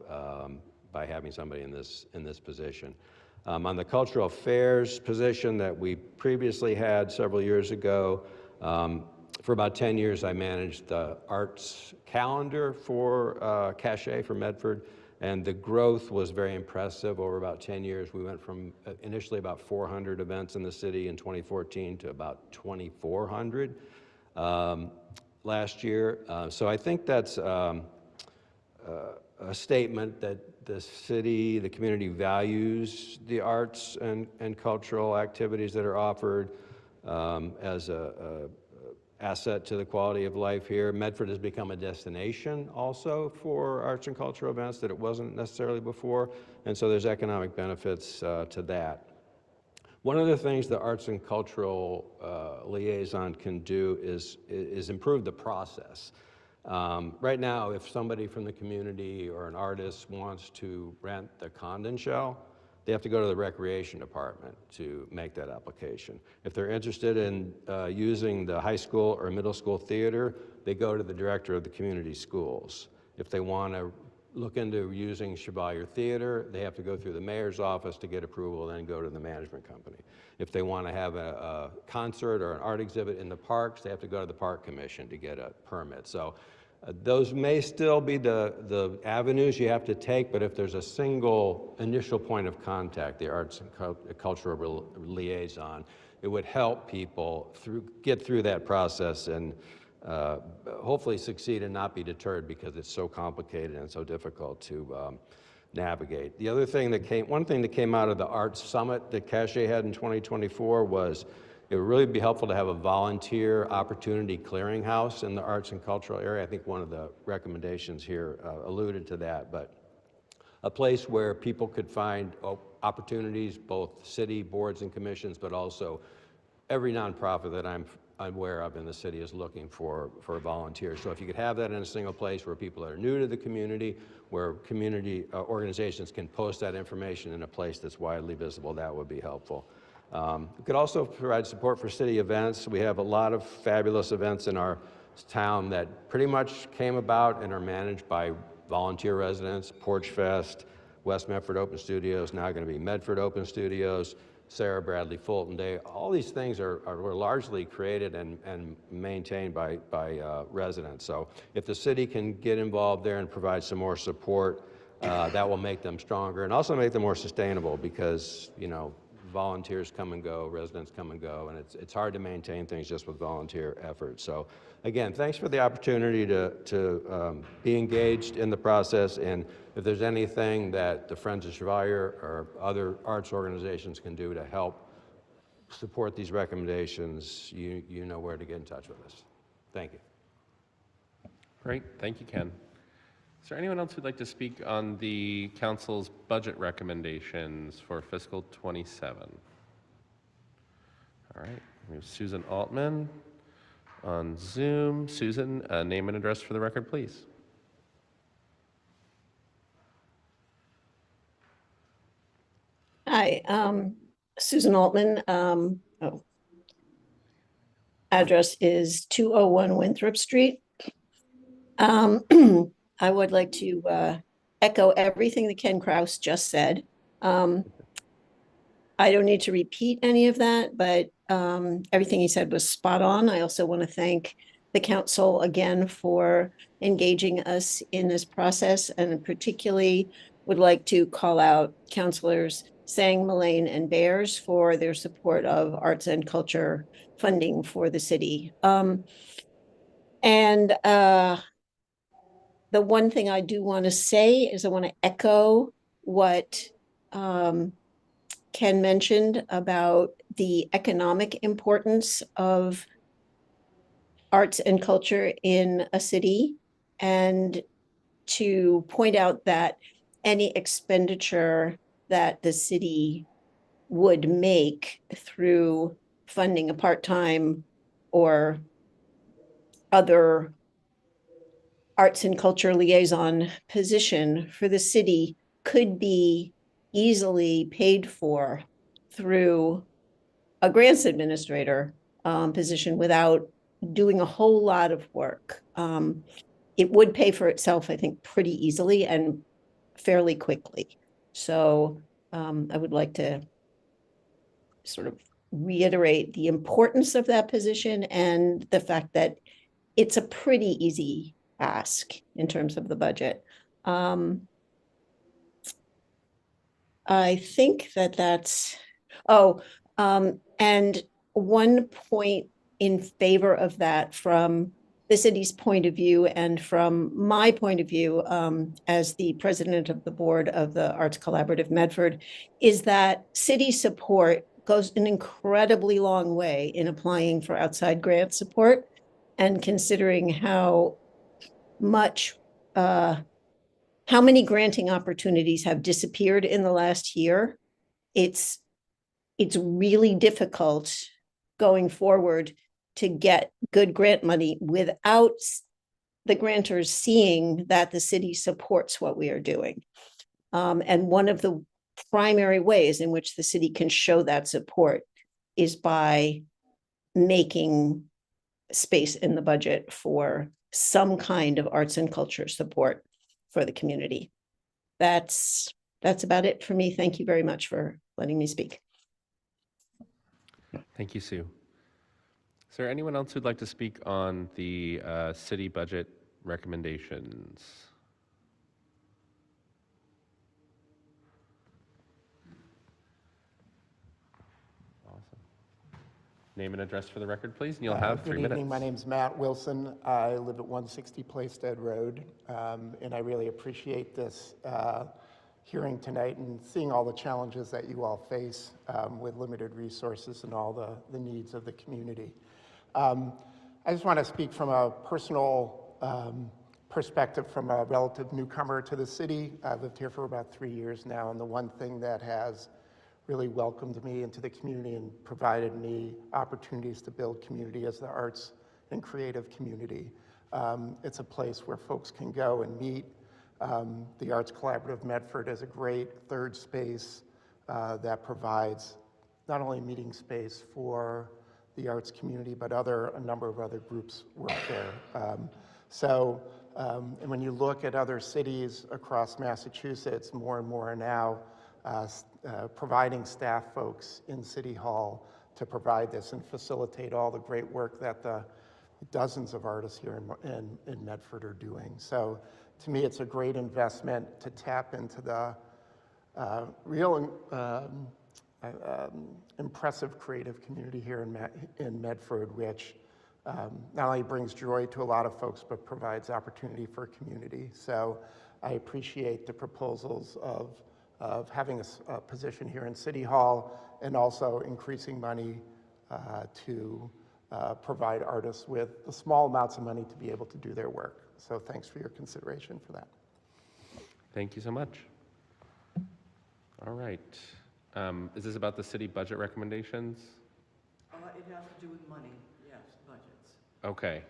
by having somebody in this position. On the cultural affairs position that we previously had several years ago, for about 10 years, I managed the arts calendar for Cachet for Medford, and the growth was very impressive over about 10 years. We went from initially about 400 events in the city in 2014 to about 2,400 last year. So I think that's a statement that the city, the community values the arts and cultural activities that are offered as a asset to the quality of life here. Medford has become a destination also for arts and cultural events that it wasn't necessarily before, and so there's economic benefits to that. One of the things the arts and cultural liaison can do is improve the process. Right now, if somebody from the community or an artist wants to rent the Condon Shell, they have to go to the recreation department to make that application. If they're interested in using the high school or middle school theater, they go to the director of the community schools. If they want to look into using Chevalier Theater, they have to go through the mayor's office to get approval, then go to the management company. If they want to have a concert or an art exhibit in the parks, they have to go to the park commission to get a permit. So those may still be the avenues you have to take, but if there's a single initial point of contact, the arts and cultural liaison, it would help people get through that process and hopefully succeed and not be deterred because it's so complicated and so difficult to navigate. The other thing one thing that came out of the Arts Summit that Cachet had in 2024 was it would really be helpful to have a volunteer opportunity clearinghouse in the arts and cultural area. I think one of the recommendations here alluded to that, but a place where people could find opportunities, both city boards and commissions, but also every nonprofit that I'm aware of in the city is looking for volunteers. So if you could have that in a single place where people are new to the community, where community organizations can post that information in a place that's widely visible, that would be helpful. We could also provide support for city events. We have a lot of fabulous events in our town that pretty much came about and are managed by volunteer residents. Porch Fest, West Medford Open Studios, now going to be Medford Open Studios, Sarah Bradley Fulton Day. All these things were largely created and maintained by residents. So if the city can get involved there and provide some more support, that will make them stronger and also make them more sustainable because, volunteers come and go, residents come and go, and it's hard to maintain things just with volunteer efforts. So again, thanks for the opportunity to be engaged in the process, and if there's anything that the Friends of Chevalier or other arts organizations can do to help support these recommendations, you know where to get in touch with us. Thank you. Great, thank you, Ken. Is there anyone else who'd like to speak on the council's budget recommendations for fiscal 27? All right, we have Susan Altman on Zoom. Susan, name and address for the record, please. Hi, Susan Altman. Address is 201 Winthrop Street. I would like to echo everything that Ken Kraus just said. I don't need to repeat any of that, but everything he said was spot on. I also want to thank the council again for engaging us in this process, and particularly would like to call out councilors Sang, Mullane, and Bears for their support of arts and culture funding for the city. The one thing I do want to say is I want to echo what Ken mentioned about the economic importance of arts and culture in a city, and to point out that any expenditure that the city would make through funding a part-time or other arts and culture liaison position for the city could be easily paid for through a grants administrator position without doing a whole lot of work. It would pay for itself, I think, pretty easily and fairly quickly. So I would like to sort of reiterate the importance of that position and the fact that it's a pretty easy ask in terms of the budget. I think that's, and one point in favor of that from the city's point of view and from my point of view as the president of the board of the Arts Collaborative Medford is that city support goes an incredibly long way in applying for outside grant support, and considering how many granting opportunities have disappeared in the last year, it's really difficult going forward to get good grant money without the grantors seeing that the city supports what we are doing. And one of the primary ways in which the city can show that support is by making space in the budget for some kind of arts and culture support for the community. That's about it for me. Thank you very much for letting me speak. Thank you, Sue. Is there anyone else who'd like to speak on the city budget recommendations? Awesome. Name and address for the record, please, and you'll have 3 minutes. Good evening. My name's Matt Wilson. I live at 160 Plaisted Road, and I really appreciate this hearing tonight and seeing all the challenges that you all face with limited resources and all the needs of the community. I just want to speak from a personal perspective from a relative newcomer to the city. I've lived here for about 3 years now, and the one thing that has really welcomed me into the community and provided me opportunities to build community as the arts and creative community. It's a place where folks can go and meet. The Arts Collaborative Medford is a great third space that provides not only meeting space for the arts community, but a number of other groups work there. And when you look at other cities across Massachusetts, more and more are now providing staff folks in City Hall to provide this and facilitate all the great work that the dozens of artists here in Medford are doing. So to me, it's a great investment to tap into the real impressive creative community here in Medford, which not only brings joy to a lot of folks, but provides opportunity for community. So I appreciate the proposals of having a position here in City Hall and also increasing money to provide artists with the small amounts of money to be able to do their work. So thanks for your consideration for that. Thank you so much. All right. Is this about the city budget recommendations? It has to do with money, yes, budgets. Okay.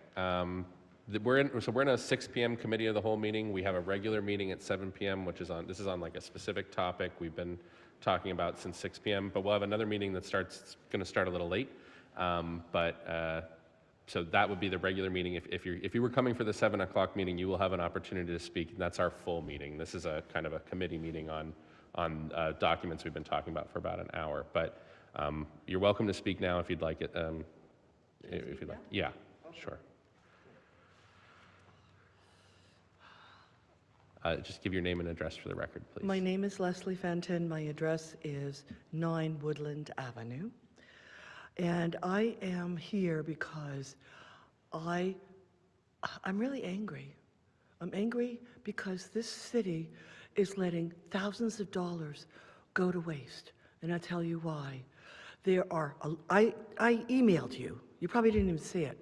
We're in a 6 p.m. committee of the whole meeting. We have a regular meeting at 7 p.m., which is on like a specific topic we've been talking about since 6 p.m. But we'll have another meeting that's going to start a little late. So that would be the regular meeting. If you were coming for the 7 o'clock meeting, you will have an opportunity to speak. And that's our full meeting. This is a kind of a committee meeting on documents we've been talking about for about an hour. But you're welcome to speak now if you'd like it. If you'd like, yeah, sure. Just give your name and address for the record, please. My name is Leslie Fenton. My address is 9 Woodland Avenue. And I am here because I'm really angry. I'm angry because this city is letting thousands of dollars go to waste. And I'll tell you why. I emailed you. You probably didn't even see it.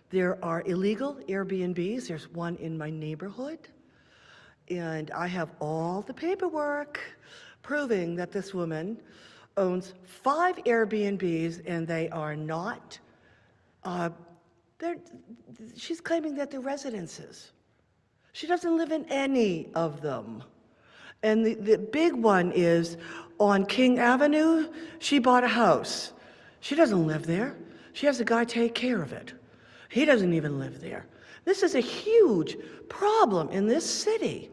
There are illegal Airbnbs. There's one in my neighborhood. And I have all the paperwork proving that this woman owns 5 Airbnbs and they are not, she's claiming that they're residences. She doesn't live in any of them. And the big one is on King Avenue, she bought a house. She doesn't live there. She has a guy take care of it. He doesn't even live there. This is a huge problem in this city.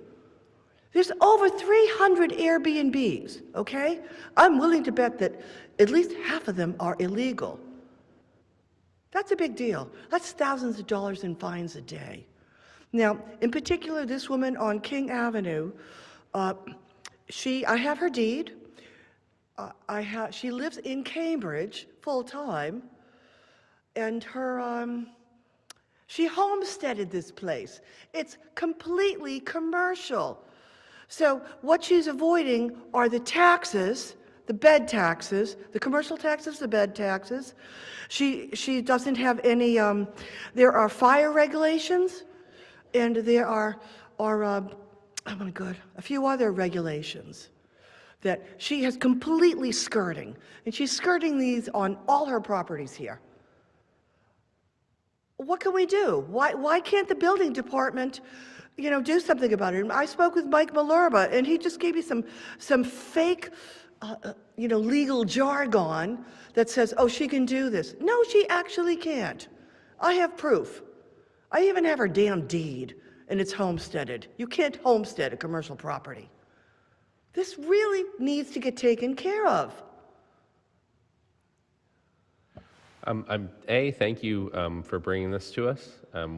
There's over 300 Airbnbs, okay? I'm willing to bet that at least half of them are illegal. That's a big deal. That's thousands of dollars in fines a day. Now, in particular, this woman on King Avenue, I have her deed. She lives in Cambridge full-time, and she homesteaded this place. It's completely commercial. So what she's avoiding are the taxes, the bed taxes, the commercial taxes, the bed taxes. She doesn't have any, there are fire regulations, and there are oh my God, a few other regulations that she has completely skirting. And she's skirting these on all her properties here. What can we do? Why can't the building department, do something about it? I spoke with Mike Malerba, and he just gave me some fake, legal jargon that says, oh, she can do this. No, she actually can't. I have proof. I even have her damn deed, and it's homesteaded. You can't homestead a commercial property. This really needs to get taken care of. Thank you for bringing this to us.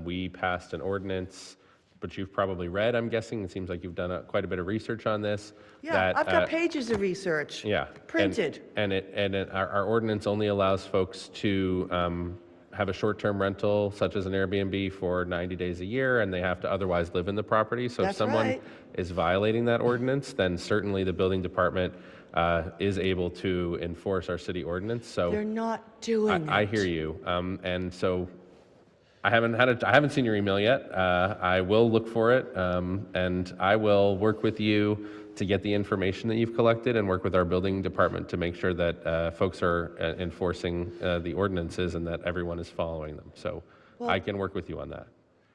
We passed an ordinance, but you've probably read, I'm guessing. It seems like you've done quite a bit of research on this. Yeah, I've got pages of research. Yeah. Printed. Our ordinance only allows folks to have a short-term rental, such as an Airbnb, for 90 days a year, and they have to otherwise live in the property. So if That's someone right. is violating that ordinance, then certainly the building department is able to enforce our city ordinance. So They're not doing it. I hear you. And so I haven't seen your email yet. I will look for it, and I will work with you to get the information that you've collected and work with our building department to make sure that folks are enforcing the ordinances and that everyone is following them. So I can work with you on that.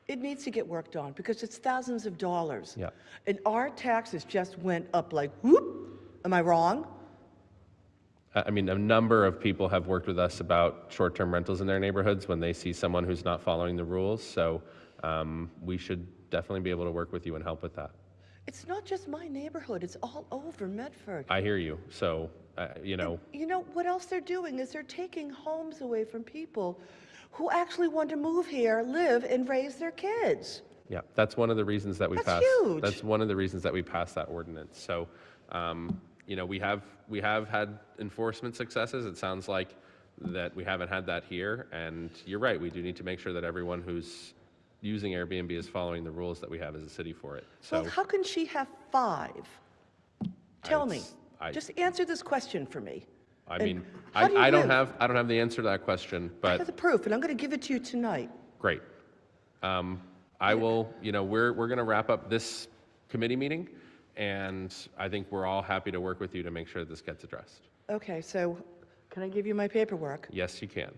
It needs to get worked on because it's thousands of dollars. Yeah. And our taxes just went up like whoop. Am I wrong? I mean, a number of people have worked with us about short-term rentals in their neighborhoods when they see someone who's not following the rules. So we should definitely be able to work with you and help with that. It's not just my neighborhood. It's all over Medford. I hear you. So, You know what else they're doing is they're taking homes away from people who actually want to move here, live, and raise their kids. Yeah, that's one of the reasons that we That's passed. huge. That's one of the reasons that we passed that ordinance. So, you know, we have had enforcement successes. It sounds like that we haven't had that here. And you're right, we do need to make sure that everyone who's using Airbnb is following the rules that we have as a city for it. So Well, how can she have 5? Tell me. I- Just answer this question for me. I And mean, how do you I don't live? have the answer to that question, I have but the proof, and I'm going to give it to you tonight. great. I will, you know, we're going to wrap up this committee meeting, and I think we're all happy to work with you to make sure this gets addressed. Okay, so can I give you my paperwork? Yes, you can.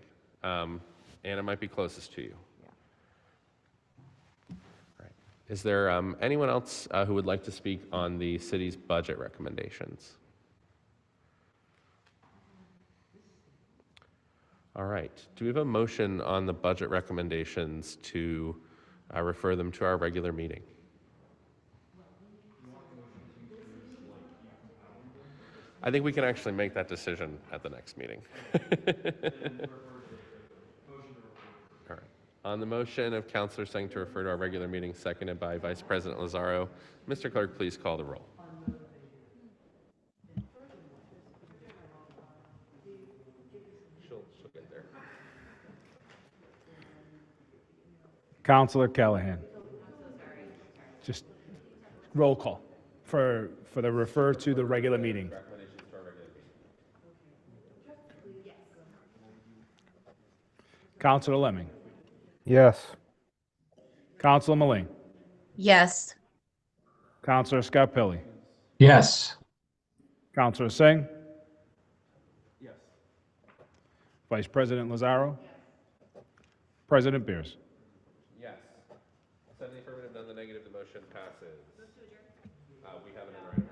Anna might be closest to you. Right. Is there anyone else who would like to speak on the city's budget recommendations? All right. Do we have a motion on the budget recommendations to refer them to our regular meeting? I think we can actually make that decision at the next meeting. All right. On the motion of Councilor Singh to refer to our regular meeting, seconded by Vice President Lazaro, Mr. Clerk, please call the roll. She'll get there. Counselor Callahan. Just roll call for the refer to the regular meeting. Counselor Lemming. Yes. Counselor Maline. Yes. Counselor Scarpelli. Yes. Counselor Singh. Yes. Vice President Lazaro. President Beers. Yes. 7 affirmative, none the negative, the motion passes. We have it in writing.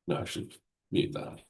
No, I should mute that.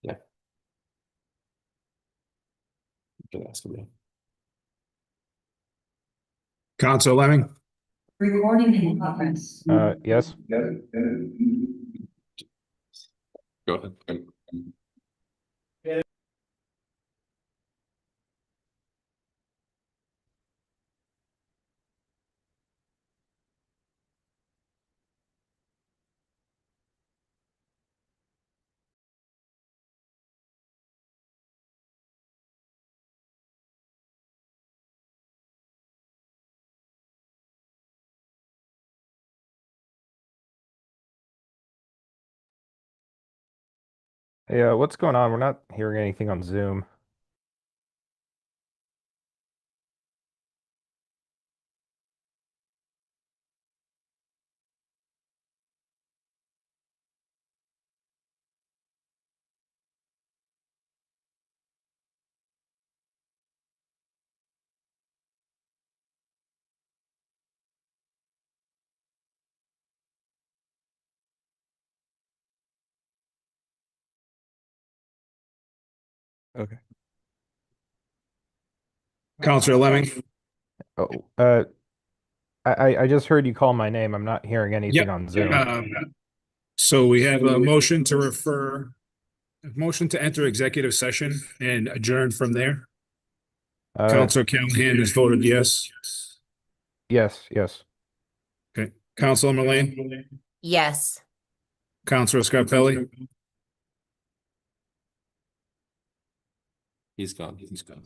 Yeah. You can ask me. Counselor Lemming. Recording in progress. Yes. Go ahead. Yeah, what's going on? We're not hearing anything on Zoom. Okay. Counselor Lemming? Oh, I just heard you call my name. I'm not hearing anything on Zoom. So we have a motion to enter executive session and adjourn from there. Counselor Callahan has voted yes. Yes, yes. Okay. Counselor Lane? Yes. Counselor Scarpelli? He's gone. He's gone.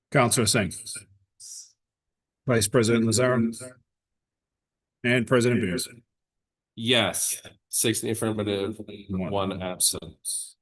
Counselor Singh? Vice President Lazaro? And President Beers? Yes, 6 in the affirmative, 1 absent.